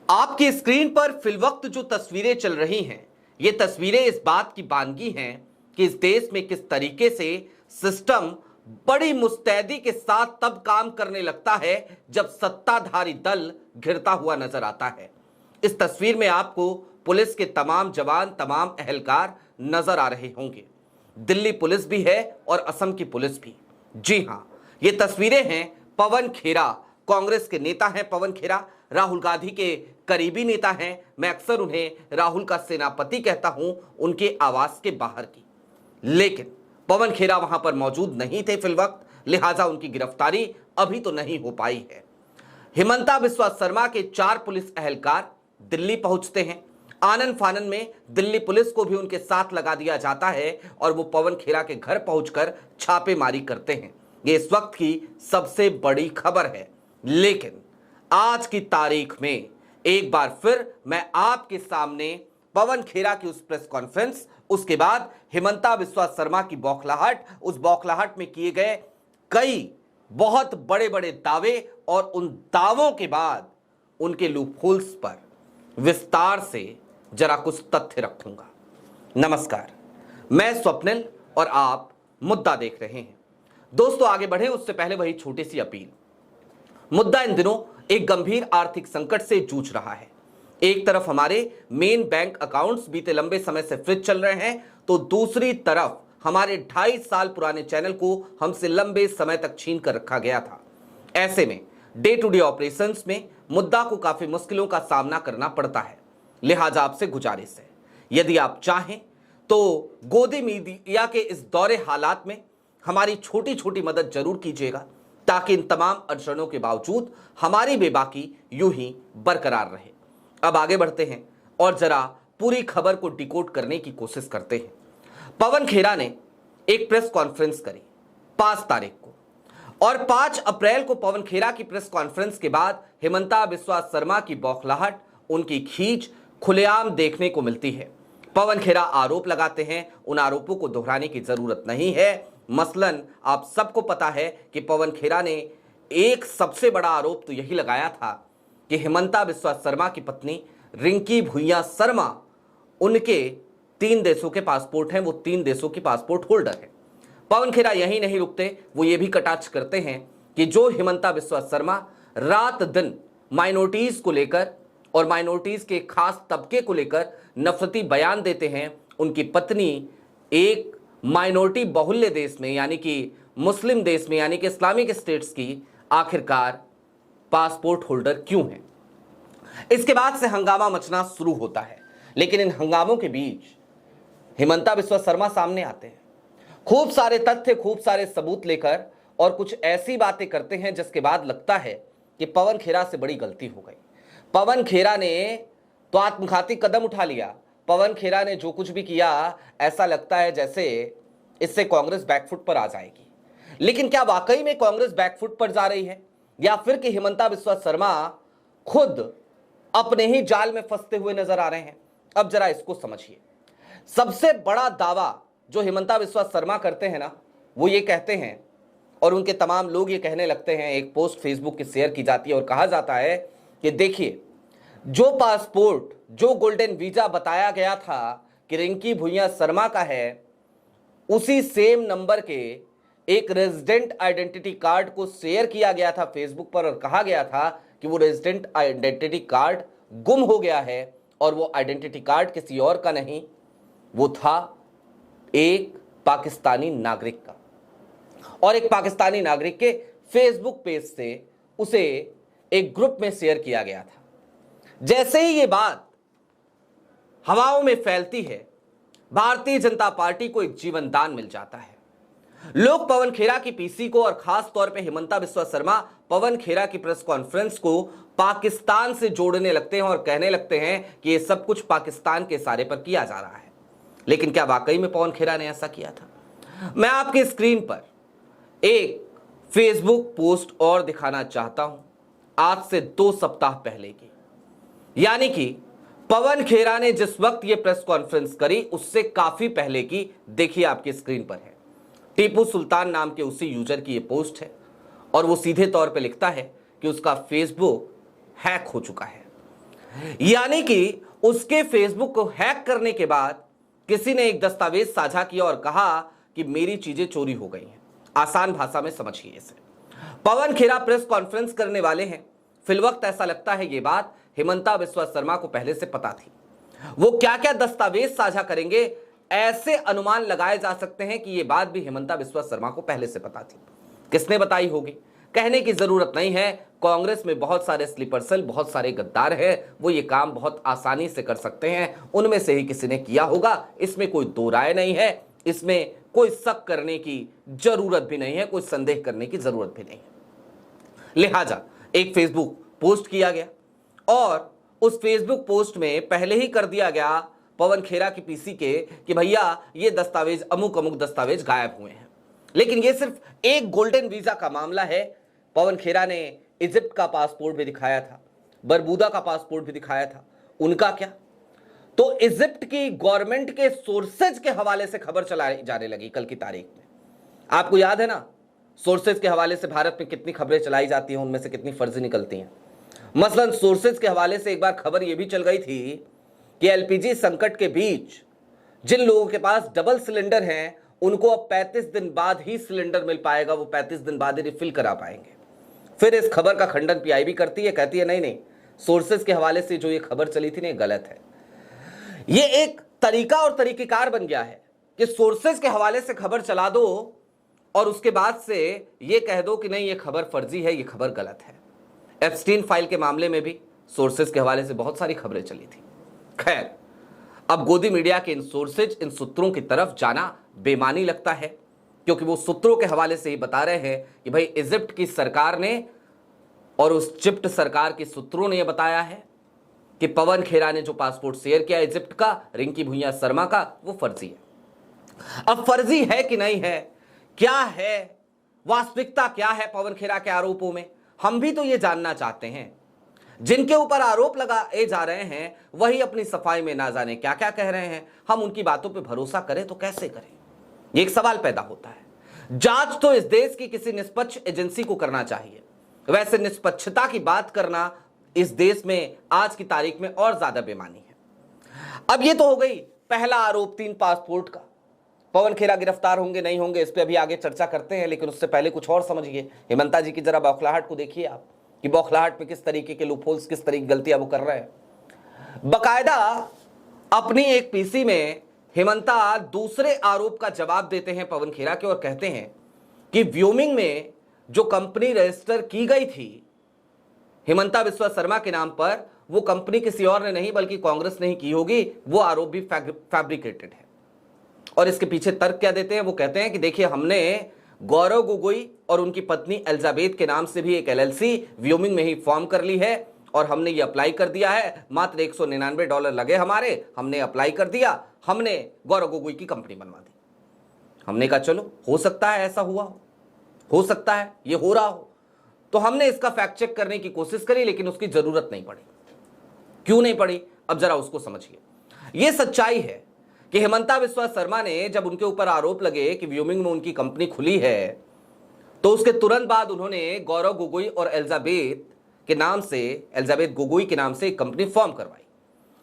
आपकी स्क्रीन पर फिलवक्त जो तस्वीरें चल रही हैं, ये तस्वीरें इस बात की बानगी हैं कि इस देश में किस तरीके से सिस्टम बड़ी मुस्तैदी के साथ तब काम करने लगता है जब सत्ताधारी दल घिरता हुआ नजर आता है। इस तस्वीर में आपको पुलिस के तमाम जवान, तमाम एहलकार नजर आ रहे होंगे। दिल्ली पुलिस भी है और असम की पुलिस भी। जी हां, ये तस्वीरें हैं पवन खेरा, कांग्रेस के नेता हैं पवन खेरा, राहुल गांधी के करीबी नेता हैं। मैं अक्सर उन्हें राहुल का सेनापति कहता हूं, उनके आवास के बाहर की। लेकिन पवन खेरा वहां पर मौजूद नहीं थे फिलवक्त, लिहाजा उनकी गिरफ्तारी अभी तो नहीं हो पाई है। हिमंता बिस्वा शर्मा के 4 पुलिस एहलकार दिल्ली पहुंचते हैं। आनन फानन में दिल्ली पुलिस को भी उनके साथ लगा दिया जाता है और वो पवन खेरा के घर पहुंचकर छापेमारी करते हैं। ये इस वक्त की सबसे बड़ी खबर है। लेकिन आज की तारीख में एक बार फिर मैं आपके सामने पवन खेरा की उस प्रेस कॉन्फ्रेंस, उसके बाद हिमंता बिस्वा शर्मा की बौखलाहट, उस बौखलाहट में किए गए कई बहुत बड़े बड़े दावे और उन दावों के बाद उनके लूपहोल्स पर विस्तार से जरा कुछ तथ्य रखूंगा। नमस्कार, मैं स्वप्निल और आप मुद्दा देख रहे हैं। दोस्तों, आगे बढ़े उससे पहले वही छोटी सी अपील। मुद्दा इन दिनों एक गंभीर आर्थिक संकट से जूझ रहा है। एक तरफ हमारे मेन बैंक अकाउंट्स बीते लंबे समय से फ्रीज चल रहे हैं, तो दूसरी तरफ हमारे 2.5 साल पुराने चैनल को हमसे लंबे समय तक छीन कर रखा गया था। ऐसे में डे टू डे ऑपरेशंस में मुद्दा को काफी मुश्किलों का सामना करना पड़ता है। लिहाजा आपसे गुजारिश है, यदि आप चाहें तो गोदी मीडिया के इस दौरे हालात में हमारी छोटी छोटी मदद जरूर कीजिएगा, ताकि इन तमाम अड़चनों के बावजूद हमारी बेबाकी यूं ही बरकरार रहे। अब आगे बढ़ते हैं और जरा पूरी खबर को डिकोड करने की कोशिश करते हैं। पवन खेरा ने एक प्रेस कॉन्फ्रेंस करी 5 तारीख को, और 5 अप्रैल को पवन खेरा की प्रेस कॉन्फ्रेंस के बाद हिमंता बिस्वा शर्मा की बौखलाहट, उनकी खींच खुलेआम देखने को मिलती है। पवन खेरा आरोप लगाते हैं, उन आरोपों को दोहराने की जरूरत नहीं है। मसलन आप सबको पता है कि पवन खेरा ने एक सबसे बड़ा आरोप तो यही लगाया था कि हिमंता बिस्वा शर्मा की पत्नी रिंकी भुइयां शर्मा, उनके 3 देशों के पासपोर्ट हैं, वो 3 देशों की पासपोर्ट होल्डर है। पवन खेरा यही नहीं रुकते, वो ये भी कटाक्ष करते हैं कि जो हिमंता बिस्वा शर्मा रात दिन माइनॉरिटीज को लेकर और माइनॉरिटीज के खास तबके को लेकर नफरती बयान देते हैं, उनकी पत्नी एक माइनॉरिटी बहुल्य देश में, यानी कि मुस्लिम देश में, यानी कि इस्लामिक स्टेट्स की आखिरकार पासपोर्ट होल्डर क्यों है। इसके बाद से हंगामा मचना शुरू होता है, लेकिन इन हंगामों के बीच हिमंता बिस्वा शर्मा सामने आते हैं, खूब सारे तथ्य, खूब सारे सबूत लेकर, और कुछ ऐसी बातें करते हैं जिसके बाद लगता है कि पवन खेरा से बड़ी गलती हो गई। पवन खेरा ने तो आत्मघाती कदम उठा लिया। पवन खेरा ने जो कुछ भी किया, ऐसा लगता है जैसे इससे कांग्रेस बैकफुट पर आ जाएगी। लेकिन क्या वाकई में कांग्रेस बैकफुट पर जा रही है, या फिर कि हिमंता बिस्वा शर्मा खुद अपने ही जाल में फंसते हुए नजर आ रहे हैं? अब जरा इसको समझिए। सबसे बड़ा दावा जो हिमंता बिस्वा शर्मा करते हैं ना, वो ये कहते हैं, और उनके तमाम लोग ये कहने लगते हैं, एक पोस्ट फेसबुक की शेयर की जाती है और कहा जाता है कि देखिए, जो पासपोर्ट, जो गोल्डन वीजा बताया गया था कि रिंकी भुइयां शर्मा का है, उसी सेम नंबर के एक रेजिडेंट आइडेंटिटी कार्ड को शेयर किया गया था फेसबुक पर, और कहा गया था कि वो रेजिडेंट आइडेंटिटी कार्ड गुम हो गया है, और वो आइडेंटिटी कार्ड किसी और का नहीं, वो था एक पाकिस्तानी नागरिक का, और एक पाकिस्तानी नागरिक के फेसबुक पेज से उसे एक ग्रुप में शेयर किया गया था। जैसे ही ये बात हवाओं में फैलती है, भारतीय जनता पार्टी को एक जीवन दान मिल जाता है। लोग पवन खेरा की पीसी को, और खास तौर पे हिमंता बिस्वा शर्मा पवन खेरा की प्रेस कॉन्फ्रेंस को पाकिस्तान से जोड़ने लगते हैं और कहने लगते हैं कि ये सब कुछ पाकिस्तान के इशारे पर किया जा रहा है। लेकिन क्या वाकई में पवन खेरा ने ऐसा किया था? मैं आपकी स्क्रीन पर एक फेसबुक पोस्ट और दिखाना चाहता हूं, आज से 2 सप्ताह पहले की, यानी कि पवन खेरा ने जिस वक्त ये प्रेस कॉन्फ्रेंस करी उससे काफी पहले की। देखिए, आपकी स्क्रीन पर है, टीपू सुल्तान नाम के उसी यूजर की ये पोस्ट है, और वो सीधे तौर पे लिखता है कि उसका फेसबुक हैक हो चुका है। यानी कि उसके फेसबुक को हैक करने के बाद किसी ने एक दस्तावेज साझा किया और कहा कि मेरी चीजें चोरी हो गई हैं। आसान भाषा में समझिए इसे। पवन खेरा प्रेस कॉन्फ्रेंस करने वाले हैं। फिलवक्त ऐसा लगता है ये बात हेमंता बिस्वा शर्मा को पहले से पता थी। वो क्या क्या दस्तावेज साझा करेंगे, ऐसे अनुमान लगाए जा सकते हैं कि ये बात भी हेमंता बिस्वा शर्मा को पहले से पता थी। किसने बताई होगी, कहने की जरूरत नहीं है। कांग्रेस में बहुत सारे स्लीपर सेल, बहुत सारे गद्दार हैं, वो ये काम बहुत आसानी से कर सकते हैं। उनमें से ही किसी ने किया होगा, इसमें कोई दो राय नहीं है, इसमें कोई शक करने की जरूरत भी नहीं है, कोई संदेह करने की जरूरत भी नहीं है। लिहाजा एक फेसबुक पोस्ट किया गया और उस फेसबुक पोस्ट में पहले ही कर दिया गया पवन खेरा की पीसी के कि भैया ये दस्तावेज अमुक अमुक दस्तावेज गायब हुए हैं। लेकिन ये सिर्फ एक गोल्डन वीजा का मामला है। पवन खेरा ने इजिप्ट का पासपोर्ट भी दिखाया था, बरबूदा का पासपोर्ट भी दिखाया था। उनका क्या, तो इजिप्ट की गवर्नमेंट के सोर्सेज के हवाले से खबर चलाई जाने लगी कल की तारीख में। आपको याद है ना, सोर्सेज के हवाले से भारत में कितनी खबरें चलाई जाती हैं, उनमें से कितनी फर्जी निकलती हैं। मसलन सोर्सेज के हवाले से एक बार खबर यह भी चल गई थी कि एलपीजी संकट के बीच जिन लोगों के पास डबल सिलेंडर हैं उनको अब 35 दिन बाद ही सिलेंडर मिल पाएगा, वो 35 दिन बाद ही रिफिल करा पाएंगे। फिर इस खबर का खंडन पीआईबी करती है, कहती है नहीं नहीं, सोर्सेज के हवाले से जो ये खबर चली थी ना, ये गलत है। ये एक तरीका और तरीकेकार बन गया है कि सोर्सेज के हवाले से खबर चला दो और उसके बाद से ये कह दो कि नहीं ये खबर फर्जी है, ये खबर गलत है। एप्स्टीन फाइल के मामले में भी सोर्सेज के हवाले से बहुत सारी खबरें चली थी। खैर, अब गोदी मीडिया के इन सोर्सेज, इन सूत्रों की तरफ जाना बेमानी लगता है, क्योंकि वो सूत्रों के हवाले से ही बता रहे हैं कि भाई इजिप्ट की सरकार ने और उस इजिप्ट सरकार के सूत्रों ने यह बताया है कि पवन खेरा ने जो पासपोर्ट शेयर किया इजिप्ट का, रिंकी भुइयां शर्मा का, वो फर्जी है। अब फर्जी है कि नहीं है, क्या है वास्तविकता, क्या है पवन खेरा के आरोपों में, हम भी तो ये जानना चाहते हैं। जिनके ऊपर आरोप लगाए जा रहे हैं वही अपनी सफाई में ना जाने क्या क्या कह रहे हैं। हम उनकी बातों पे भरोसा करें तो कैसे करें, ये एक सवाल पैदा होता है। जांच तो इस देश की किसी निष्पक्ष एजेंसी को करना चाहिए। वैसे निष्पक्षता की बात करना इस देश में आज की तारीख में और ज्यादा बेमानी है। अब ये तो हो गई पहला आरोप 3 पासपोर्ट का। पवन खेरा गिरफ्तार होंगे नहीं होंगे इस पे अभी आगे चर्चा करते हैं, लेकिन उससे पहले कुछ और समझिए। हेमंता जी की जरा बौखलाहट को देखिए आप कि बौखलाहट में किस तरीके के लूपहोल्स, किस तरीके की गलतियां वो कर रहे हैं। बकायदा अपनी एक पीसी में हेमंता दूसरे आरोप का जवाब देते हैं पवन खेरा के और कहते हैं कि व्योमिंग में जो कंपनी रजिस्टर की गई थी हेमंता बिस्वा शर्मा के नाम पर, वो कंपनी किसी और ने नहीं बल्कि कांग्रेस ने ही की होगी। वो आरोप भी फैब्रिकेटेड है। और इसके पीछे तर्क क्या देते हैं, वो कहते हैं कि देखिए हमने गौरव गोगोई और उनकी पत्नी एलिजाबेथ के नाम से भी एक एलएलसी व्योमिंग में ही फॉर्म कर ली है और हमने ये अप्लाई कर दिया है। मात्र $199 लगे हमारे, हमने अप्लाई कर दिया, हमने गौरव गोगोई की कंपनी बनवा दी। हमने कहा चलो हो सकता है ऐसा हुआ हो सकता है ये हो रहा हो, तो हमने इसका फैक्ट चेक करने की कोशिश करी, लेकिन उसकी जरूरत नहीं पड़ी। क्यों नहीं पड़ी, अब जरा उसको समझिए। यह सच्चाई है कि हेमंता बिस्वा शर्मा ने जब उनके ऊपर आरोप लगे कि व्योमिंग में उनकी कंपनी खुली है, तो उसके तुरंत बाद उन्होंने गौरव गोगोई और एलिजाबेथ गोगोई के नाम से एक कंपनी फॉर्म करवाई।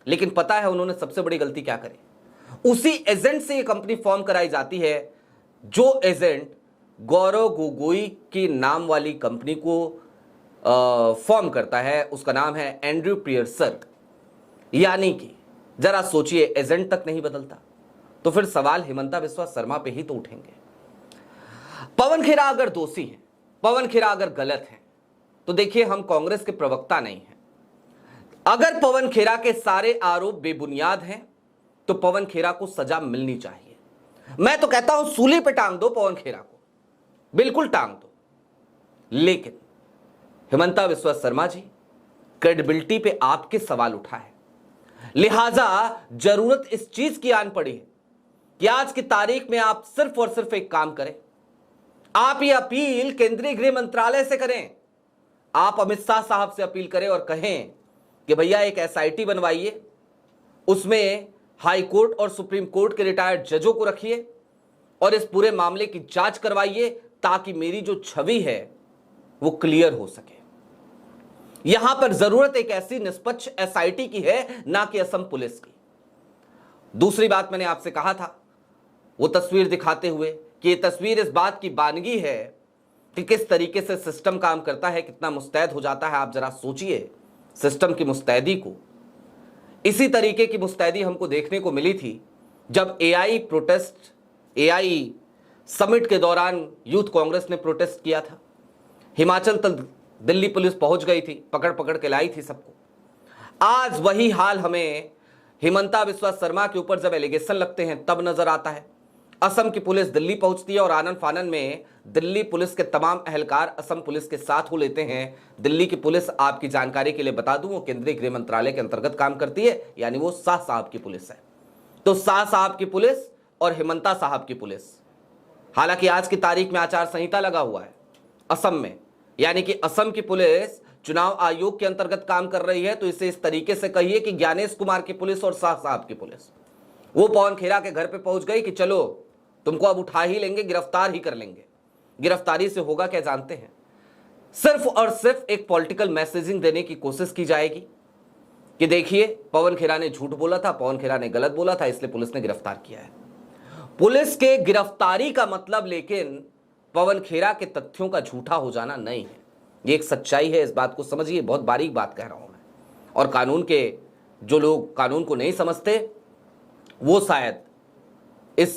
लेकिन पता है उन्होंने सबसे बड़ी गलती क्या करी, उसी एजेंट से ये कंपनी फॉर्म कराई जाती है जो एजेंट गौरव गोगोई की नाम वाली कंपनी को फॉर्म करता है। उसका नाम है एंड्रयू पियर्सन। यानी कि जरा सोचिए, एजेंट तक नहीं बदलता तो फिर सवाल हेमंता बिस्वा शर्मा पे ही तो उठेंगे। पवन खेरा अगर दोषी हैं, पवन खेरा अगर गलत हैं, तो देखिए हम कांग्रेस के प्रवक्ता नहीं हैं। अगर पवन खेरा के सारे आरोप बेबुनियाद हैं तो पवन खेरा को सजा मिलनी चाहिए। मैं तो कहता हूं सूली पे टांग दो पवन खेरा को, बिल्कुल टांग दो। लेकिन हेमंता बिस्वा शर्मा जी, क्रेडिबिलिटी पे आपके सवाल उठा है, लिहाजा जरूरत इस चीज की आन पड़ी है कि आज की तारीख में आप सिर्फ और सिर्फ एक काम करें। आप ये अपील केंद्रीय गृह मंत्रालय से करें, आप अमित शाह साहब से अपील करें और कहें कि भैया एक एसआईटी बनवाइए, उसमें हाई कोर्ट और सुप्रीम कोर्ट के रिटायर्ड जजों को रखिए और इस पूरे मामले की जांच करवाइए ताकि मेरी जो छवि है वो क्लियर हो सके। यहां पर जरूरत एक ऐसी निष्पक्ष एसआईटी की है, ना कि असम पुलिस की। दूसरी बात मैंने आपसे कहा था वो तस्वीर दिखाते हुए कि ये तस्वीर इस बात की बानगी है कि किस तरीके से सिस्टम काम करता है, कितना मुस्तैद हो जाता है। आप जरा सोचिए सिस्टम की मुस्तैदी को। इसी तरीके की मुस्तैदी हमको देखने को मिली थी जब एआई समिट के दौरान यूथ कांग्रेस ने प्रोटेस्ट किया था। हिमाचल तक दिल्ली पुलिस पहुंच गई थी, पकड़ पकड़ के लाई थी सबको। आज वही हाल हमें हिमंता बिस्वा शर्मा के ऊपर जब एलिगेशन लगते हैं तब नजर आता है। असम की पुलिस दिल्ली पहुंचती है और आनन फानन में दिल्ली पुलिस के तमाम अहलकार असम पुलिस के साथ हो लेते हैं। दिल्ली की पुलिस, आपकी जानकारी के लिए बता दूं, वो केंद्रीय गृह मंत्रालय के अंतर्गत काम करती है, यानी वो शाह साहब की पुलिस है। तो शाह साहब की पुलिस और हिमंता साहब की पुलिस, हालांकि आज की तारीख में आचार संहिता लगा हुआ है असम में, यानी कि असम की पुलिस चुनाव आयोग के अंतर्गत काम कर रही है। तो इसे इस तरीके से कहिए कि ज्ञानेश कुमार की पुलिस और शाह साहब की पुलिस वो पवन खेरा के घर पे पहुंच गई कि चलो तुमको अब उठा ही लेंगे, गिरफ्तार ही कर लेंगे। गिरफ्तारी से होगा क्या जानते हैं? सिर्फ और सिर्फ एक पॉलिटिकल मैसेजिंग देने की कोशिश की जाएगी कि देखिए पवन खेरा ने झूठ बोला था, पवन खेरा ने गलत बोला था, इसलिए पुलिस ने गिरफ्तार किया है। पुलिस के गिरफ्तारी का मतलब लेकिन पवन खेरा के तथ्यों का झूठा हो जाना नहीं है। ये एक सच्चाई है, इस बात को समझिए। बहुत बारीक बात कह रहा हूं मैं, और कानून के जो लोग कानून को नहीं समझते वो शायद इस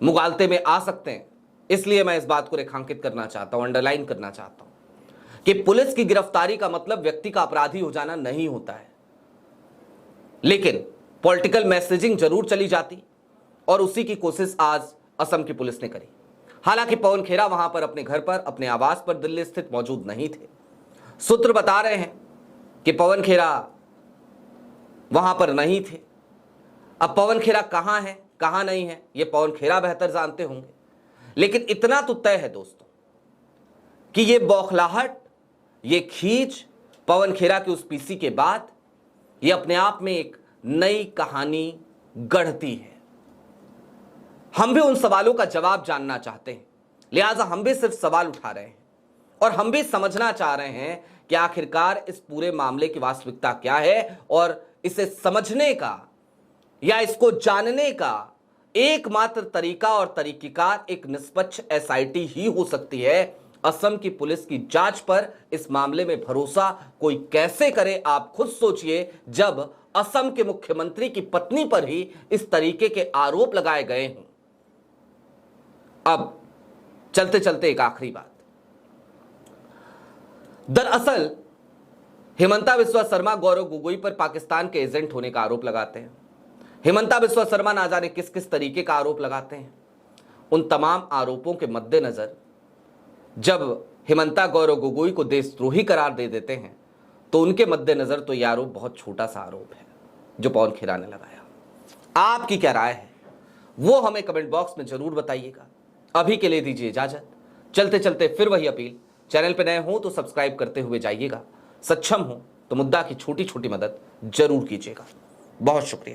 मुगालते में आ सकते हैं। इसलिए मैं इस बात को रेखांकित करना चाहता हूं, अंडरलाइन करना चाहता हूं कि पुलिस की गिरफ्तारी का मतलब व्यक्ति का अपराधी हो जाना नहीं होता है, लेकिन पॉलिटिकल मैसेजिंग जरूर चली जाती, और उसी की कोशिश आज असम की पुलिस ने करी। हालांकि पवन खेरा वहां पर अपने घर पर, अपने आवास पर दिल्ली स्थित मौजूद नहीं थे। सूत्र बता रहे हैं कि पवन खेरा वहां पर नहीं थे। अब पवन खेरा कहां है कहां नहीं है ये पवन खेरा बेहतर जानते होंगे, लेकिन इतना तो तय है दोस्तों कि ये बौखलाहट, ये खींच पवन खेरा के उस पीसी के बाद ये अपने आप में एक नई कहानी गढ़ती है। हम भी उन सवालों का जवाब जानना चाहते हैं, लिहाजा हम भी सिर्फ सवाल उठा रहे हैं और हम भी समझना चाह रहे हैं कि आखिरकार इस पूरे मामले की वास्तविकता क्या है, और इसे समझने का या इसको जानने का एकमात्र तरीका और तरीकीकार एक निष्पक्ष एसआईटी ही हो सकती है। असम की पुलिस की जांच पर इस मामले में भरोसा कोई कैसे करे, आप खुद सोचिए, जब असम के मुख्यमंत्री की पत्नी पर ही इस तरीके के आरोप लगाए गए हों। अब चलते चलते एक आखिरी बात, दरअसल हिमंता बिस्वा शर्मा गौरव गोगोई पर पाकिस्तान के एजेंट होने का आरोप लगाते हैं। हिमंता बिस्वा शर्मा ना जाने किस किस तरीके का आरोप लगाते हैं। उन तमाम आरोपों के मद्देनजर जब हिमंता गौरव गोगोई को देशद्रोही करार दे देते हैं तो उनके मद्देनजर तो यह आरोप बहुत छोटा सा आरोप है जो पवन खेरा ने लगाया। आपकी क्या राय है वो हमें कमेंट बॉक्स में जरूर बताइएगा। अभी के लिए दीजिए इजाजत। चलते चलते फिर वही अपील, चैनल पर नए हो तो सब्सक्राइब करते हुए जाइएगा, सक्षम हो तो मुद्दा की छोटी छोटी मदद जरूर कीजिएगा। बहुत शुक्रिया।